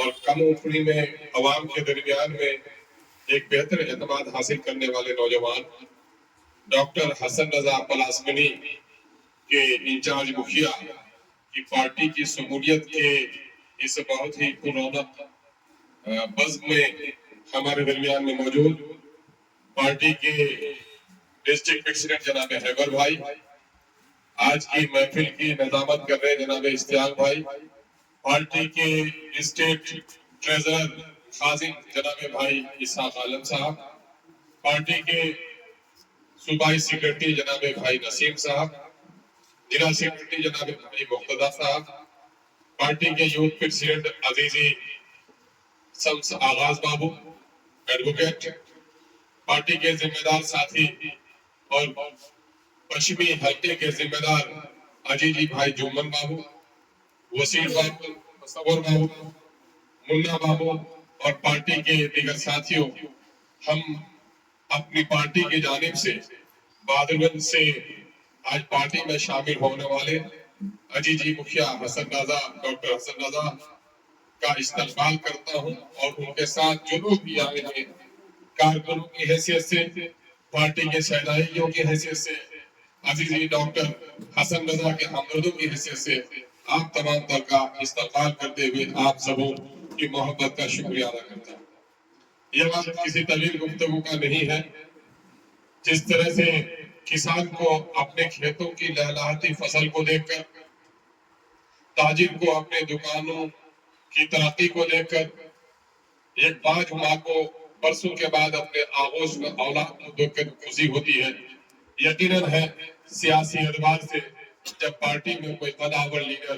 اور کم عمری میں عوام کے درمیان میں ایک بہتر اعتماد حاصل کرنے والے نوجوان ڈاکٹر حسن رضا پلاسمنی کے انچارج مکھیا کی پارٹی کی شمولیت کے اس بہت ہی پررونق بزم میں ہمارے درمیان میں موجود پارٹی کے ڈسٹرکٹ پریزیڈنٹ جناب حیدر بھائی، آج کی محفل کی نظامت کر رہے جناب اشتیاق بھائی، پارٹی کے اسٹیٹ ٹریزرر خازن جناب بھائی اسحاق عالم صاحب، پارٹی کے صوبائی سیکرٹری جناب بھائی نسیم صاحب، ضلع سیکرٹری جناب بھائی مقتدی صاحب، پارٹی کے یوتھ پریزیڈنٹ عزیزی شمس آغاز بابو ایڈوکیٹ، پارٹی کے ذمہ دار ساتھی اور پشچمی حلقے کے ذمہ دار عزیزی بھائی جومن بابو، وسیم بابو، مصور بابو، منا بابو اور پارٹی کے دیگر ساتھیوں، ہم اپنی پارٹی کی جانب سے بہادرگنج سے آج پارٹی میں شامل ہونے والے عزیزی مکھیا حسن رضا ڈاکٹر حسن رضا کا استقبال کرتا ہوں، اور ان کے ساتھ جو لوگ بھی آئے ہیں کارکنوں کی حیثیت سے، پارٹی کے شہدائیوں کی حیثیت سے، عزیزی ڈاکٹر حسن رضا کے ہمدردوں کی حیثیت سے آپ تمام تر کا استقبال کرتے ہوئے آپ سبوں کی محبت کا شکریہ ادا کرتا ہوں۔ یہ وقت کسی طویل گفتگو کا نہیں ہے۔ جس طرح سے کسان کو اپنے کھیتوں کی لہلہاتی فصل کو دیکھ کر، تاجر کو اپنے دکانوں کی ترقی کو دیکھ کر، ایک باج ماں کو برسوں کے بعد اپنے آغوش میں اولاد کو دیکھ کر خوشی ہوتی ہے، یقیناً ہے سیاسی اعتبار سے جب پارٹی میں کوئی قداور لیڈر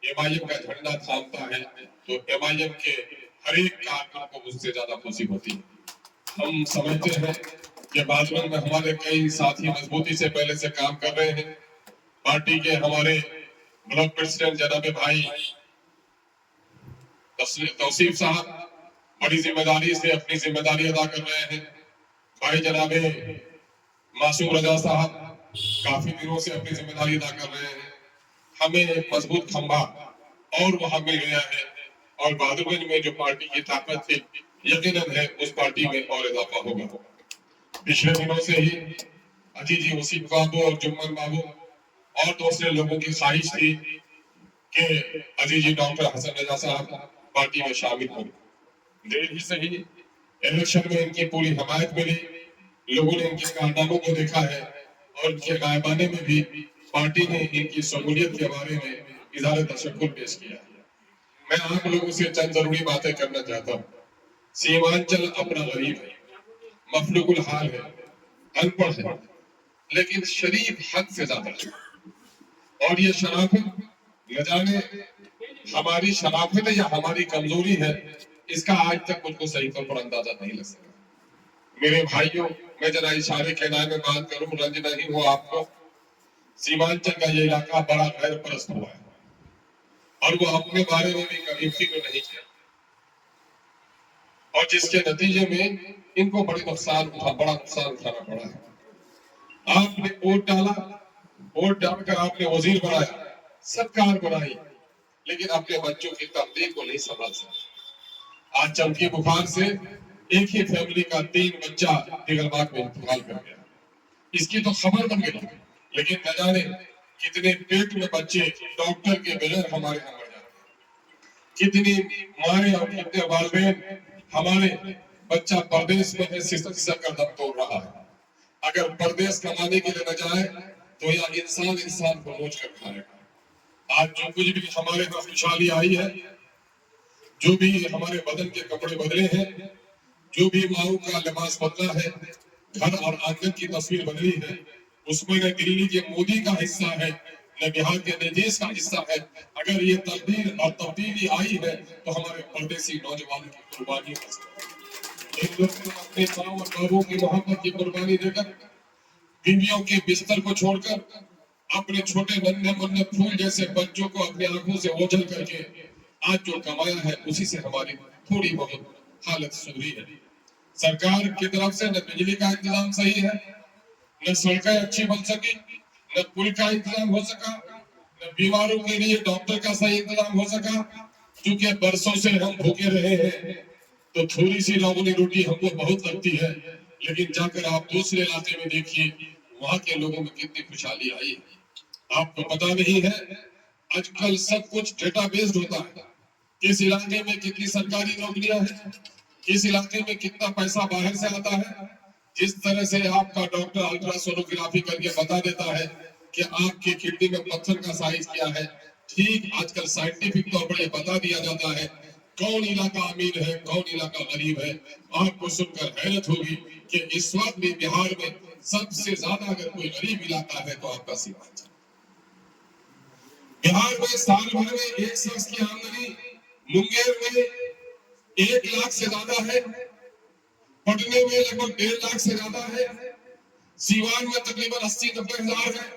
ایم آئی ایم کا جھنڈا تھامتا ہے تو ایم آئی ایم کے ہر ایک کارکن کو مجھ سے زیادہ خوشی ہوتی ہے۔ ہم سمجھتے ہیں کہ بازمن میں ہمارے کئی ساتھی مضبوطی سے پہلے سے کام کر رہے ہیں۔ پارٹی کے ہمارے بلاک پریزیڈنٹ جناب بھائی توصیف صاحب بڑی ذمہ داری سے اپنی ذمہ داری ادا کر رہے ہیں۔ بھائی جناب معصوم رضا صاحب کافی دنوں سے اپنی ذمہ داری ادا کر رہے ہیں۔ ہمیں ایک مضبوط کھمبا اور وہاں مل گیا ہے، اور بہادرگنج میں جو پارٹی کی طاقت تھی یقیناً ہے اس پارٹی میں اور اضافہ ہوگا۔ پچھلے دنوں سے ہی عزیزی وسیم بابو اور جمن بابو اور دوسرے لوگوں کی خواہش تھی کہ عزیزی ڈاکٹر حسن رضا صاحب پارٹی میں شامل ہوں۔ دیر ہی سے ہی الیکشن میں ان کی پوری حمایت ملی، لوگوں نے ان کے کارناموں کو دیکھا ہے، اور ان کے غائبانے میں بھی پارٹی نے ان کی شمولیت کے بارے میں اظہار تشکر پیش کیا ہے۔ میں آپ لوگوں سے چند ضروری باتیں کرنا چاہتا ہوں۔ سیمانچل اپنا غریب ہے، مفلوق الحال ہے، ان پڑھ ہے، لیکن شریف حد سے زیادہ ہے، اور یہ شرافت نہ جانے ہماری شرافت ہے یا ہماری کمزوری ہے، اس کا آج تک مجھ کو صحیح طور پر اندازہ نہیں لگ سکا۔ میرے بھائیوں، میں ذرا اشارے کے نام میں بات کروں، رنج نہیں ہو آپ کو، سیمانچل کا یہ علاقہ بڑا غیر پرست ہوا ہے، اور وہ اپنے بارے میں بھی کبھی فکر نہیں کیا، اور جس کے نتیجے میں ان کو بڑا نقصان اٹھانا پڑا ہے۔ آپ نے ووٹ ڈالا، ووٹ ڈال کر آپ نے وزیر بنایا، سرکار بنائی، لیکن اپنے بچوں کی تقدیر کو نہیں سنبھال سکتے۔ آج چمکی بخار سے ایک ہی فیملی کا 3 بچہ دیگرباغ میں انتقال کر گیا، اس کی تو خبر بن گئی، لیکن نہ جانے کتنے پیٹ میں بچے ڈاکٹر کے بغیر ہمارے یہاں مر جاتے ہیں، کتنی مائیں اور کتنے والدین ہمارے بچہ پردیس میں سسک کر دم توڑ رہا ہے۔ اگر پردیس کمانے کے لیے نہ جائے تو یا انسان کو نوچ کر کھائے گا۔ آج جو کچھ بھی ہمارے پاس خوشحالی آئی ہے، جو بھی ہمارے بدن کے کپڑے بدلے ہیں، جو بھی ماؤں کا لباس بدلا ہے، گھر اور آنگن کی تصویر بدلی ہے، اس میں نہ دلی کے مودی کا حصہ ہے، نہ بہار کے نتیش کا حصہ ہے۔ اگر یہ تبدیل اور تبدیلی آئی ہے تو ہمارے پردیسی نوجوانوں کی قربانی ہے۔ ان لوگوں نے اپنے ماں اور بابوں کی محبت کی قربانی دے کر، بیویوں کے بستر کو چھوڑ کر، اپنے چھوٹے ننھے منھے پھول جیسے بچوں کو اپنی آنکھوں سے اوجھل کر کے آج جو کمایا ہے اسی سے ہماری تھوڑی بہت حالت سدھری ہے۔ سرکار کی طرف سے نہ بجلی کا انتظام صحیح ہے، نہ سڑکیں اچھی بن سکی، نہ پل کا انتظام ہو سکا، نہ بیماروں کے لیے ڈاکٹر کا صحیح انتظام ہو سکا، کیونکہ برسوں سے ہم بھوکے رہے ہیں تو تھوڑی سی روغنی روٹی ہم کو بہت لگتی ہے، لیکن جا کر آپ دوسرے علاقے میں دیکھیے وہاں کے لوگوں میں کتنی خوشحالی آئی ہے۔ آپ کو پتا نہیں ہے آج کل سب کچھ ڈیٹا بیسڈ ہوتا ہے، کس علاقے میں کتنی سرکاری نوکریاں ہیں، کس علاقے میں کتنا پیسہ باہر سے آتا ہے۔ جس طرح سے آپ کا ڈاکٹر الٹرا سونوگرافی کر کے بتا دیتا ہے کہ آپ کی کڈنی میں پتھر کا سائز کیا ہے، ٹھیک آج کل سائنٹیفک طور پر یہ بتا دیا جاتا ہے کون علاقہ امیر ہے کون علاقہ غریب ہے۔ آپ کو سن کر حیرت ہوگی کہ اس وقت بھی بہار میں سب سے زیادہ اگر کوئی غریب علاقہ ہے تو آپ کا سیمانچل۔ بہار میں سال بھر میں ایک شخص کی آمدنی منگیر میں 1 لاکھ سے زیادہ ہے، پٹنے میں لگ بھگ 1.5 لاکھ سے زیادہ ہے، سیوان میں تقریباً 80-90 ہزار ہے،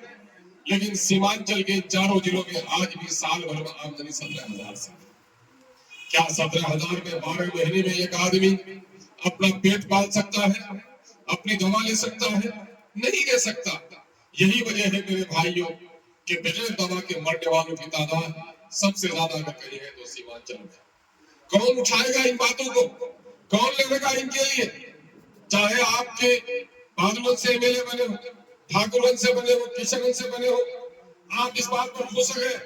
لیکن سیمانچل کے چاروں ضلعوں میں آج بھی سال بھر میں آمدنی 17 ہزار سے۔ کیا 17 ہزار میں 12 مہینے میں ایک آدمی اپنا پیٹ پال سکتا ہے، اپنی دوا لے سکتا ہے؟ نہیں لے سکتا۔ یہی وجہ ہے میرے بھائیوں کہ بغیر دوا کے مرنے والوں کی تعداد سب سے زیادہ اگر کہیں ہے تو سیمانچل میں۔ کون اٹھائے گا ان باتوں کو؟ کون لڑے گا ان کے لیے؟ چاہے آپ کے بادلون سے ایم ایل اے بنے ہو، ٹھاکرگنج سے بنے ہو، کشن گنج سے بنے ہو، آپ اس بات پر خوش ہیں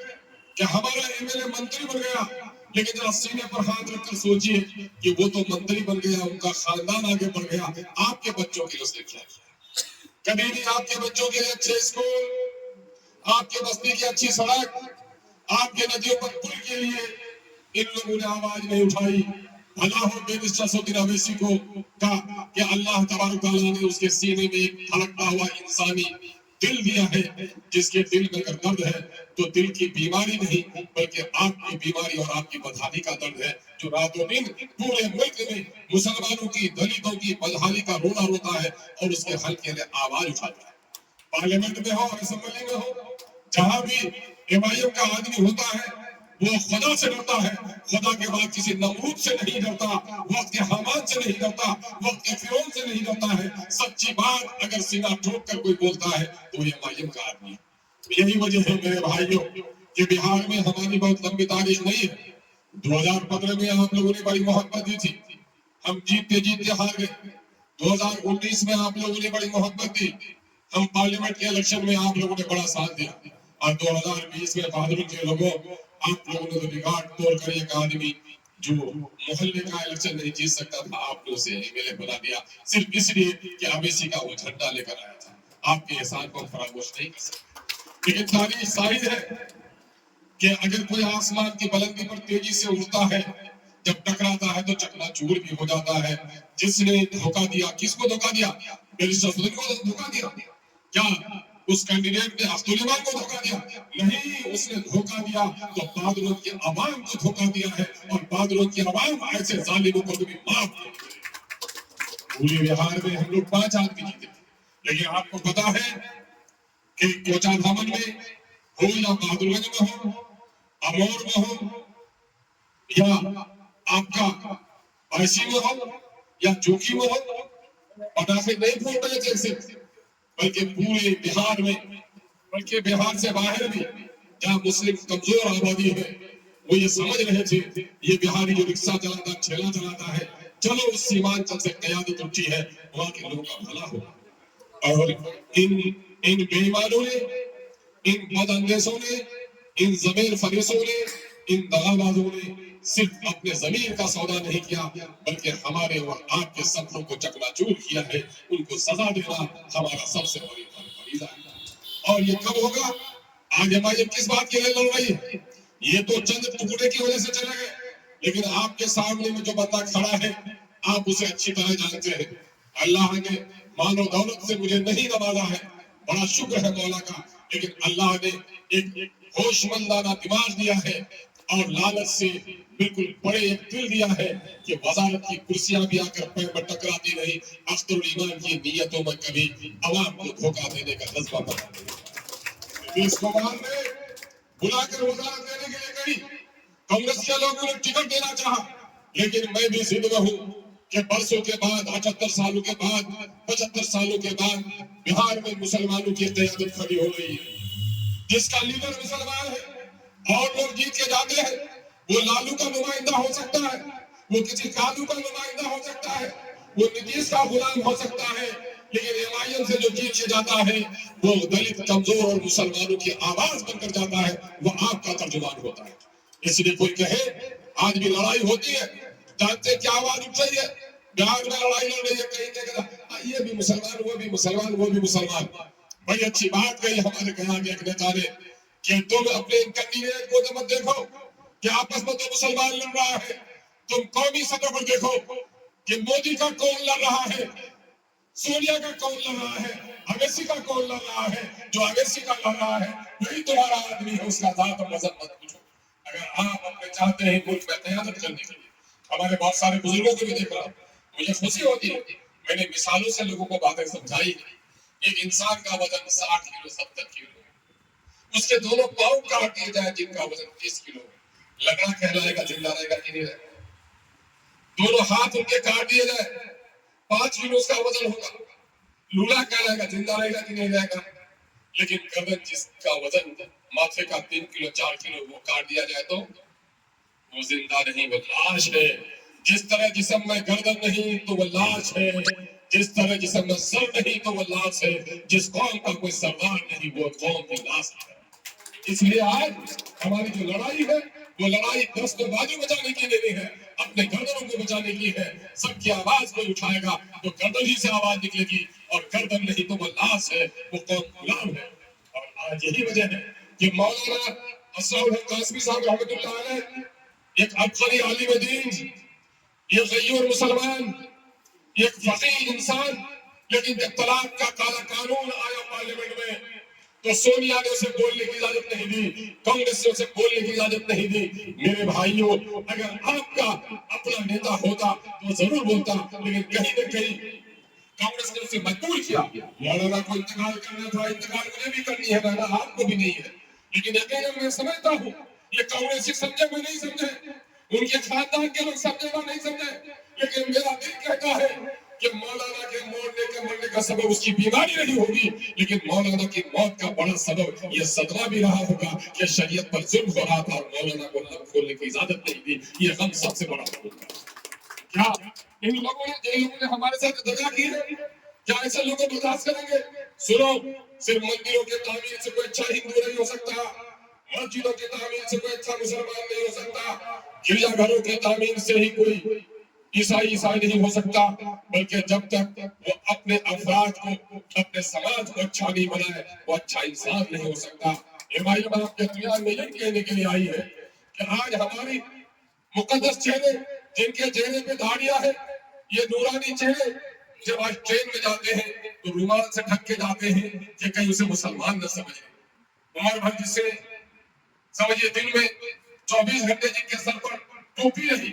کہ ہمارا ایم ایل اے منتری بن گیا، لیکن ذرا سینے پر ہاتھ رکھ کر سوچئے کہ وہ تو منتری بن گیا، ان کا خاندان آگے بڑھ گیا، آپ کے بچوں کے لیے اس نے کیا کیا؟ کبھی بھی آپ کے بچوں کے لیے اچھے اسکول، آپ کے بستی کی اچھی سڑک، آپ کے ندیوں پر پل کے لیے ان لوگوں نے آواز نہیں اٹھائی۔ بھلا ہو بیرسٹر سعودی اویسی کو کہا کہ اللہ تبارک تعالیٰ نے اس کے سینے میں ایک دھڑکتا ہوا انسانی دل دیا ہے، جس کے دل میں اگر درد ہے تو دل کی بیماری نہیں بلکہ آپ کی بیماری اور آپ کی بدحالی کا درد ہے، جو رات و دن پورے ملک میں مسلمانوں کی دلتوں کی بدحالی کا رونا روتا ہے اور اس کے حل کے لیے آواز اٹھاتا ہے۔ پارلیمنٹ میں ہو، اسمبلی میں ہو، جہاں بھی ایم آئی ایم کا آدمی ہوتا ہے وہ خدا سے ڈرتا ہے، خدا کے بعد کسی نمرود سے نہیں ڈرتا، وقت کے حامان سے نہیں ڈرتا، وقت کے فرعون سے نہیں ڈرتا ہے۔ سچی بات اگر سینہ ٹھوک کر کوئی بولتا ہے تو یہ ایم آئی ایم کا آدمی ہے۔ یہی وجہ ہے میرے بھائیوں کہ بہار میں ہماری بہت لمبی تاریخ نہیں ہے۔ 2015 میں آپ لوگوں نے بڑی محبت دی تھی، ہم جیتتے جیتتے ہار گئے۔ 2019 میں آپ لوگوں نے بڑی محبت دی، ہم پارلیمنٹ کے الیکشن میں آپ لوگوں نے بڑا ساتھ دیا، اور 2020 میں بہادر کے لوگوں آپ لوگوں نے تو ریکارڈ توڑ کر ایک آدمی جو محلے کا الیکشن نہیں جیت سکتا تھا آپ نے اسے ایم ایل اے بنا دیا، صرف اس لیے کہ اویسی کا وہ جھنڈا لے کر آیا تھا۔ آپ کے احسان کو فراموش نہیں کر سکتے، لیکن تاریخ شاہد ہے کہ اگر کوئی آسمان کی بلندی پر تیزی سے اڑتا ہے جب ٹکراتا ہے تو چکنا چور بھی ہو جاتا ہے۔ جس نے دھوکہ دیا، کس کو دھوکہ دیا؟ بیرسٹر سعودی کو دھوکہ دیا؟ کیا اس کینڈیڈیٹ نے عبد الرحمان کو دھوکہ دیا؟ نہیں، اس نے دھوکہ دیا تو بادلوں کی عوام کو دھوکہ دیا ہے، اور بادلوں کی عوام ایسے ظالموں کو بھی معاف نہیں کرے گی۔ پورے بہار میں ہم لوگ 5 آدمی جیتے تھے، لیکن آپ کو پتا ہے کہ کوچا دھامن میں ہو یا بہادر گنج میں ہو، امور میں ہو یا آپ کا ایسی میں ہو یا چوکی میں ہو، پٹاخے نہیں پھوٹ رہے تھے صرف، بلکہ پورے بہار میں، بلکہ بہار سے باہر بھی جہاں مسلم کمزور آبادی ہے وہ یہ سمجھ رہے تھے یہ بہاری جو رکشہ چلاتا ٹھیلا چلاتا ہے، چلو اس سیمانچل سے قیادت اٹھی ہے، وہاں کے لوگوں کا بھلا ہوگا۔ اور ان بے ایمانوں نے، ان بد اندیشوں نے، ان ضمیر فریسوں نے، ان دغابازوں نے صرف اپنے ضمیر کا سودا نہیں کیا بلکہ ہمارے اور آپ کے سپنوں کو چکنا-چور کیا ہے۔ ان کو سزا دینا ہمارا سب سے بڑی فریضہ ہے۔ اور یہ کب ہوگا؟ آج ایم آئی ایم کس بات کے لیے لڑ رہی ہے؟ یہ تو چند ٹکڑے کی وجہ سے چلے گئے، لیکن آپ کے سامنے میں جو بندہ کھڑا ہے آپ اسے اچھی طرح جانتے ہیں۔ اللہ نے مال و دولت سے مجھے نہیں نوازا ہے، بڑا شکر ہے مولا کا، لیکن اللہ نے ایک ہوش مندانہ دماغ دیا ہے اور لالچ سے بالکل بڑے ایک دل دیا ہے کہ وزارت کی کرسیاں بھی آ کر پیر پر ٹکراتی نہیں۔ اختر الایمان کی نیتوں میں کبھی عوام کو دھوکہ دینے کا جذبہ بنا نہیں۔ اس کمار نے بلا کر وزارت دینے کے لیے کہی، کانگریس کے لوگوں نے ٹکٹ دینا چاہا، لیکن میں بھی ضد میں ہوں کہ برسوں کے بعد، 78 سالوں کے بعد، 75 سالوں کے بعد بہار میں مسلمانوں کی قیادت کھڑی ہو رہی ہے، جس کا لیڈر مسلمان ہے اور لوگ جیت کے جاتے ہیں، وہ لالو کا نمائندہ ہو سکتا ہے، وہ کسی کالو کا نمائندہ ہو سکتا ہے، وہ نتیش کا غلام ہو سکتا ہے، لیکن ایم سے جو چیز جاتا ہے وہ دلت، کمزور اور مسلمانوں کی آواز بن کر جاتا ہے، وہ آپ کا ترجمان ہوتا ہے۔ اس لیے کوئی کہے آج بھی لڑائی ہوتی ہے، جانتے کیا آواز اٹھ رہی ہے؟ بہار میں لڑائی لڑ رہی ہے، کہیں کہا یہ بھی مسلمان، وہ بھی مسلمان، وہ بھی مسلمان۔ بڑی اچھی بات کہی ہمارے کہاں کے ایک نیتا نے کہ تم اپنے کینڈیڈیٹ کو مت دیکھو کہ آپس میں تو مسلمان لڑ رہا ہے، تم قومی سطح پر دیکھو کہ مودی کا کون لڑ رہا ہے، سونیا کا کون لڑ رہا ہے، اویسی کا کون لڑ رہا ہے۔ جو اویسی کا لڑ رہا ہے وہی تمہارا آدمی ہے، اس کا ذات اور مذہب مت پوچھو۔ اگر آپ اپنے چاہتے ہیں ملک میں قیادت کرنے کے لیے، ہمارے بہت سارے بزرگوں کو بھی دیکھ رہا ہوں، مجھے خوشی ہوتی ہے، میں نے مثالوں سے لوگوں کو باتیں سمجھائی۔ ایک انسان کا وزن 60 کلو 70 کلو، اس کے دونوں پاؤں کاٹ دیے جائے جن کا وزن 30 کلو، لگڑا کہلائے گا، زندہ رہے گا کہ نہیں رہے گا؟ دونوں ہاتھ ان کے کاٹ دیے جائے 5 کلو اس کا وزن ہوگا، لولا کہلائے گا، زندہ رہے گا کہ نہیں رہے گا؟ لیکن گردن جس کا وزن ماتھے کا 3 کلو 4 کلو وہ کاٹ دیا جائے تو وہ زندہ نہیں، وہ لاش ہے۔ جس طرح جسم میں گردن نہیں تو وہ لاش ہے، جس طرح جسم میں سر نہیں تو وہ لاش ہے۔ جس قوم کا کوئی سردار نہیں وہ قوم کی لاش ہے۔ اس لیے آج ہماری جو لڑائی ہے وہ لڑائی دست و بازو بچانے کی نہیں ہے، اپنے گردنوں کو بچانے کی ہے۔ سب کی آواز کوئی اٹھائے گا تو گردن ہی سے آواز نکلے گی، اور گردن نہیں تو وہ لاش ہے، وہ قوم غلام ہے۔ اور آج یہی وجہ ہے کہ مولانا اسرار الحق قاسمی صاحب رحمۃ اللہ علیہ ایک عبقری عالم دین، یہ غیور مسلمان، ایک فقیر انسان، لیکن جب طلاق کا کالا قانون آیا پارلیمنٹ میں تو سونیا نے اسے بولنے کی اجازت نہیں دی، کانگریس نے اسے بولنے کی اجازت نہیں دی۔ میرے بھائیوں، اگر آپ کا اپنا نیتا ہوتا تو ضرور بولتا، لیکن کہیں نہ کہیں کانگریس نے اسے مجبور کیا۔ مولانا کو انتقال کرنا تھا، انتقال مجھے بھی کرنی ہے، ورنہ آپ کو بھی نہیں ہے، لیکن یقیناً میں سمجھتا ہوں یہ کانگریسی سمجھے میں نہیں سمجھے، ان کے خاندان کے لوگ سمجھے میں نہیں سمجھے، لیکن میرا دل کہتا ہے کہ مولانا کے مرنے کا سبب اس کی بیماری نہیں ہوگی، لیکن مولانا کی موت کا بڑا سبب یہ صدمہ بھی رہا ہوگا کہ شریعت پر ظلم ہو رہا تھا اور مولانا کو لب کھولنے کی اجازت نہیں دی۔ یہ غم سب سے بڑا ہوگا۔ کیا ان لوگوں نے جن لوگوں نے ہمارے ساتھ دغا کی ہے، کیا ایسے لوگوں کو برداشت کریں گے؟ سنو، صرف مندروں کے تعمیر سے کوئی اچھا ہندو نہیں ہو سکتا، مسجدوں کی تعمیر سے کوئی اچھا مسلمان نہیں ہو سکتا، گرجا گھروں کی تعمیر سے ہی کوئی عیسائی نہیں ہو سکتا، بلکہ جب تک وہ اپنے افراد کو، اپنے سماج کو اچھا نہیں بنائے وہ اچھا انسان نہیں ہو سکتا۔ یہ بھائی آپ کے اطمینان میں یہ کہنے کے لیے آئی ہے کہ آج ہماری مقدس چہرے جن کے چہرے پہ داڑیاں ہیں، یہ نورانی چہرے جب آج ٹرین میں جاتے ہیں تو رومال سے ڈھک کے جاتے ہیں کہ کہیں اسے مسلمان نہ سمجھے۔ عمر بھر جسے سمجھے دن میں 24 گھنٹے جن کے سر پر ٹوپی رہی،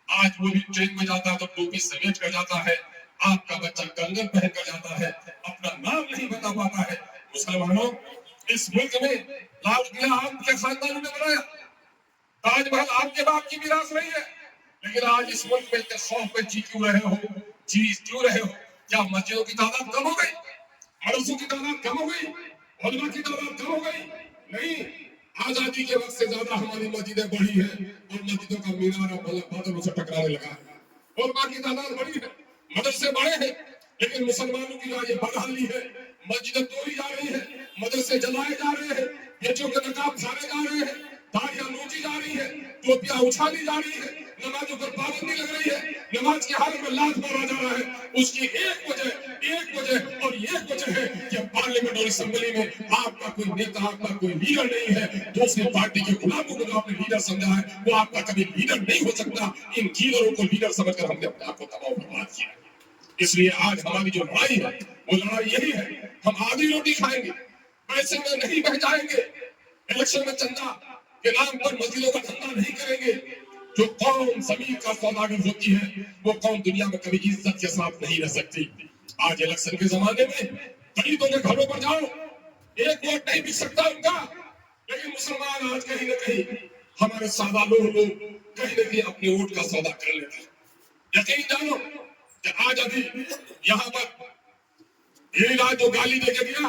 آج وہ بھی ٹرین میں جاتا ہے تو ٹوپی سمیٹ کر جاتا ہے، آپ کا بچہ کنگن پہن کر جاتا ہے، اپنا نام نہیں بتا پاتا ہے۔ مسلمانوں، اس ملک میں لال قلعہ آپ کے خاندانوں نے بنایا، تاج محل آپ کے باپ کی میراث رہی ہے، لیکن آج اس ملک میں اتنے خوف میں جی کیوں رہے ہو؟ کیوں رہے ہو؟ کیا مسجدوں کی تعداد کم ہو گئی؟ مدرسوں کی تعداد کم ہو گئی؟ علماء کی تعداد کم ہو گئی؟ نہیں، آزادی کے وقت سے زیادہ ہماری مسجدیں بڑھی ہیں، اور مسجدوں کا مینار بادلوں سے ٹکرانے لگا ہے۔ علماء کی تعداد بڑی ہے، مدرسے بڑے ہیں، لیکن مسلمانوں کی آج بدحالی ہے، مسجدیں توڑی جا رہی ہیں، مدرسے جلائے جا رہے ہیں، بچوں کے نقاب جھاڑے جا رہے ہیں، داڑیاں نوچی جا رہی ہے، ٹوپیاں اچھالی جا رہی ہے، نمازوں پر پابندی لگ رہی ہے، نماز کی حالت میں لات مارا جا رہا ہے۔ اس کی ایک وجہ اور ایک وجہ ہے کہ پارلیمنٹ اور اسمبلی میں آپ کا کوئی نیتا، آپ کا کوئی لیڈر نہیں ہے۔ دوسری پارٹی کے غلاموں کو جو آپ نے لیڈر سمجھا ہے وہ آپ کا کبھی لیڈر نہیں ہو سکتا۔ ان لیڈروں کو لیڈر سمجھ کر ہم نے اپنے آپ کو تباہ و برباد کیا۔ اس لیے آج ہماری جو لڑائی ہے وہ لڑائی یہی ہے، ہم آدھی روٹی کھائیں گے، پیسے میں نہیں بہ جائیں گے، الیکشن میں چندہ کے نام پر مسجدوں کا دھندا نہیں کریں گے۔ جو قوم زمین کا سوداگر ہوتی ہے وہ قوم دنیا میں کبھی عزت کے ساتھ نہیں رہ سکتی۔ آج الیکشن کے زمانے میں غریبوں کے گھروں پر جاؤ، ایک ووٹ نہیں بک سکتا ان کا، لیکن مسلمان آج کہیں نہ کہیں، ہمارے سادہ لوگ کہیں نہ کہیں اپنے ووٹ کا سودا کر لیتے ہیں۔ یقین جانو کہ آج ابھی یہاں پر یہ راج جو گالی دے کے گیا،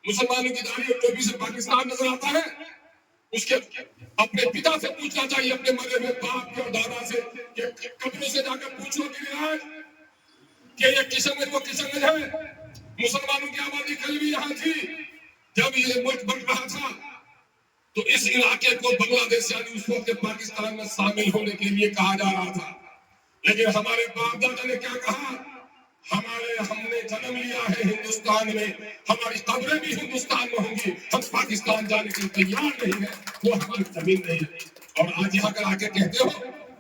مسلمانوں کی داڑھی اور ٹوپی سے پاکستان نظر آتا ہے، اس کے اپنے پتا سے پوچھنا چاہیے، اپنے مرے ہوئے باپ کے اور دادا سے، کہ قبروں سے جا کر پوچھو کہ یہ کشن گنج وہ کشن گنج ہے، مسلمانوں کی آبادی کل بھی یہاں تھی، جب یہ ملک بن رہا تھا تو اس علاقے کو بنگلہ دیش یعنی اس وقت پاکستان میں شامل ہونے کے لیے کہا جا رہا تھا، لیکن ہمارے باپ دادا نے کیا کہا، ہم نے جنم لیا ہے ہندوستان میں، ہماری قبریں بھی ہندوستان میں ہوں گی، ہم پاکستان جانے کے لیے تیار نہیں ہے، وہ ہماری زمین نہیں ہے۔ اور آج یہاں کر آ کے کہتے ہو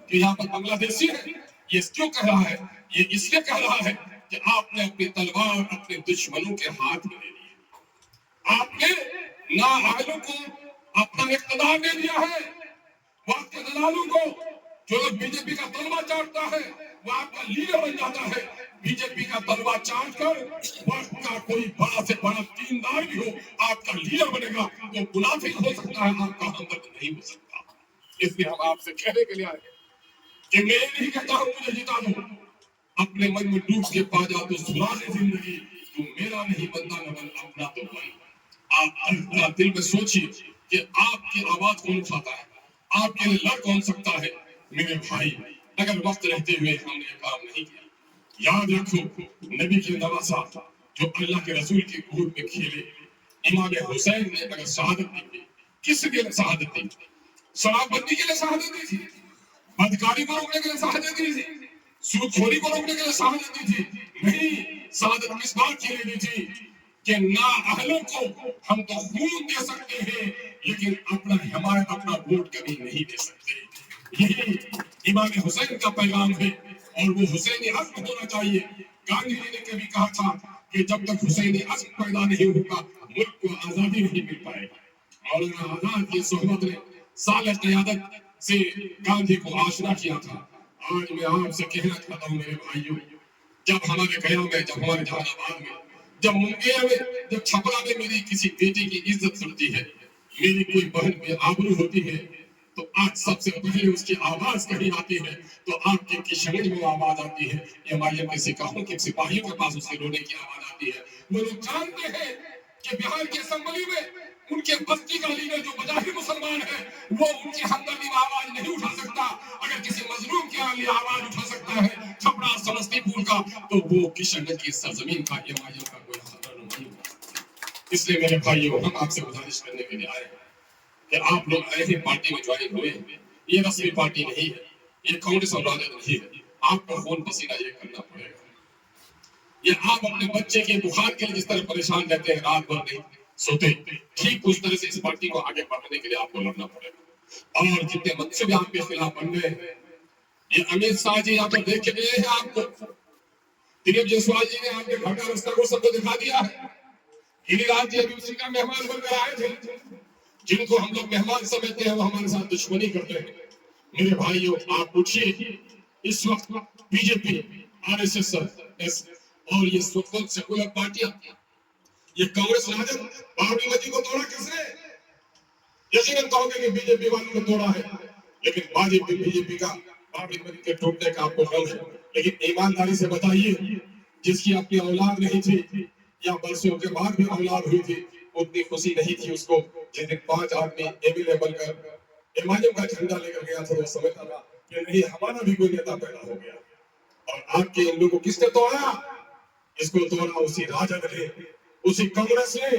کہ یہاں پر بنگلہ دیشی ہے، یہ کیوں کہہ رہا ہے؟ یہ اس لیے کہہ رہا ہے کہ آپ نے اپنی تلوار اپنے دشمنوں کے ہاتھ میں لے لی ہے، آپ نے نااہلوں کو اپنا اقتدار دے دیا ہے، وقت کے دلالوں کو، جو لوگ بی جے پی کا تلوا چاٹتا ہے وہ آپ کا لیڈر بن جاتا ہے۔ بی جے پی کا تلوا چاٹ کر وقت کا کوئی بڑا سے بڑا دیندار بھی ہو آپ کا لیڈر بنے گا، وہ منافق ہو سکتا ہے، آپ کا ہمدرد نہیں ہو سکتا۔ اس لیے ہم آپ سے کہنے کے لیے آئے کہ میں نہیں کہتا ہوں مجھے جتا دو، اپنے من میں ڈوب کے پا جا تو سنا دے زندگی، تو میرا نہیں بندہ نہ بن اپنا تو بن۔ آپ دل میں سوچیے کہ آپ کی آواز کون اٹھاتا ہے، آپ کے لیے لڑ کون سکتا ہے؟ میرے بھائی، اگر وقت رہتے ہوئے ہم نے یہ کام نہیں کیا، یاد رکھو نبی کے نواسا جو اللہ کے رسول کی گود میں کھیلے، امام حسین نے اگر شہادت دی تھی، کس کے لیے شہادت دی؟ شراب بندی کے لیے شہادت دی تھی، بدکاری کو روکنے کے لیے شہادت دی تھی، سود خوری کو روکنے کے لیے شہادت دی تھی؟ نہیں، شہادت کس بات کے لیے دی تھی کہ نااہلوں کو ہم تو خون دے سکتے ہیں لیکن ہمارا اپنا ووٹ کبھی نہیں دے سکتے۔ یہی امام حسین کا پیغام ہے، اور وہ حسین عزم ہونا چاہیے۔ گاندھی جی نے کبھی کہا تھا کہ جب تک حسین عزم پیدا نہیں ہوگا ملک کو آزادی نہیں مل پائے گا۔ مولانا آزاد کی صحبت نے صالح قیادت سے گاندھی کو آشنا کیا تھا۔ آج میں آپ سے کہنا چاہتا ہوں میرے بھائیوں، جب ہمارے گیا میں، جب ہمارے جہان آباد میں، جب منگیا میں، جب چھپرا میں میری کسی بیٹی کی عزت سنتی ہے، میری کوئی بہن پہ آبرو ہوتی ہے، تو آج سب سے پہلے اس کی آواز کہیں آتی ہے تو آپ کے کشن میں وہ آواز آتی ہے، یہ ہمارے کے سکھوں کے سپاہیوں کے پاس اس کے رونے کی آواز آتی ہے۔ وہ لوگ جانتے ہیں کہ بہار کی اسمبلی میں ان کے بستی کا لیڈر جو بظاہر مسلمان ہے وہ ان کی ہمدردی میں آواز نہیں اٹھا سکتا۔ اگر کسی مظلوم کے لیے آواز اٹھا سکتا ہے چھپرا سمستی پور کا، تو وہ کشن کی سرزمین کا امام کا کوئی خبر نہیں ہوگا۔ اس لیے میرے بھائیوں، ہم آپ سے گزارش کرنے کے لیے آئے ہیں کہ آپ لوگ ایسی پارٹی میں جوائن ہوئے ہیں، یہ رسمی پارٹی نہیں ہے، یہ کانگریس اور راجد نہیں ہے، آپ کو خون پسینہ یہ کرنا پڑے گا۔ یہ آپ اپنے بچے کے بخار کے لیے جس طرح پریشان رہتے ہیں، رات بھر نہیں سوتے، ٹھیک اس طرح سے اس پارٹی کو آگے بڑھانے کے لیے آپ کو لڑنا پڑے گا۔ اور جتنے منصوبے آپ کے خلاف بن گئے ہیں، یہ امت شاہ جی یہاں پر دیکھ کے گئے ہیں آپ کو، دلیپ جیسوال جی نے آپ کے گھر کا رستہ کو سب کو دکھا دیا ہے، گری راج جی ابھی اسی کا مہمان بن کر آئے تھے، جن کو ہم لوگ مہمان سمجھتے ہیں وہ ہمارے ساتھ دشمنی کرتے ہیں۔ میرے بھائیوں، آپ اٹھیے، اس وقت بی جے پی، آر ایس ایس اور یہ سیکولر پارٹیاں، یہ کانگریس راجد بابری مسجد کو توڑا کس نے؟ یقیناً کہو گے کہ بی جے پی والوں نے توڑا ہے، لیکن بی جے پی کا بابری مسجد کے ٹوٹنے کا آپ کو غم ہے، لیکن ایمانداری سے بتائیے، جس کی اپنی اولاد نہیں تھی یا برسوں کے بعد بھی اولاد ہوئی تھی، اتنی خوشی نہیں تھی اس کو جس دن 5 آدمی ایم ایل اے بن کر امام کا جھنڈا لے کر گیا تھا، وہ سمجھتا تھا کہ نہیں ہمارا بھی کوئی نیتا پیدا ہو گیا۔ اور آپ کے ان لوگوں کو کس نے توڑا؟ اس کو توڑا اسی راجد نے، اسی کانگریس نے،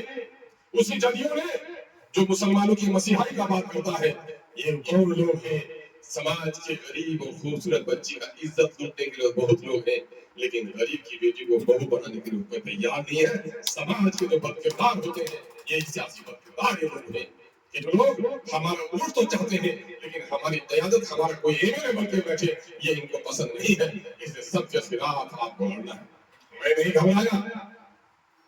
اسی جدیو نے جو مسلمانوں کی مسیحائی کا بات کرتا ہے۔ یہ وہ لوگ ہیں، سماج کے غریب اور خوبصورت بچی کا عزت لوٹنے کے لیے بہت لوگ ہیں، لیکن غریب کی بیٹی کو بہو بنانے کے لیے کوئی تیار نہیں ہے۔ سماج کے جو بدکردار ہوتے ہیں، یہ سیاسی بدکردار یہ لوگ ہیں کہ جو لوگ ہمارا ووٹ تو چاہتے ہیں لیکن ہماری قیادت، ہمارا کوئی ایم ایل اے بن کے بیٹھے، یہ ان کو پسند نہیں ہے۔ اس لیے سب کے خلاف آپ کو لڑنا ہے۔ میں نہیں گھبرایا،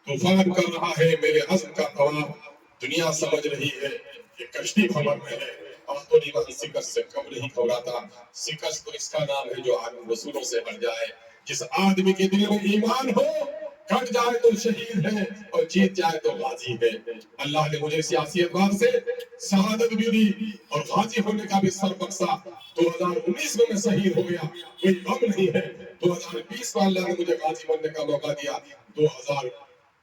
طوفان کر رہا ہے میرے عزم کا طواف، دنیا سمجھ رہی ہے کہ کشتی بھور میں ہے، اور تو نہیں وہاں شکست سے کم نہیں گھبراتا۔ شکست تو اس کا نام ہے جو آدمی رسولوں سے ہٹ جائے۔ جس آدمی کے دل میں ایمان ہو، کٹ جائے تو شہید ہے اور جیت جائے تو غازی ہے۔ اللہ نے مجھے سیاسی اعتبار سے شہادت بھی دی اور غازی ہونے کا بھی سر بخشا۔ 2019 میں شہید ہو گیا، کوئی غم نہیں ہے۔ 2020 میں اللہ نے مجھے غازی بننے کا موقع دیا۔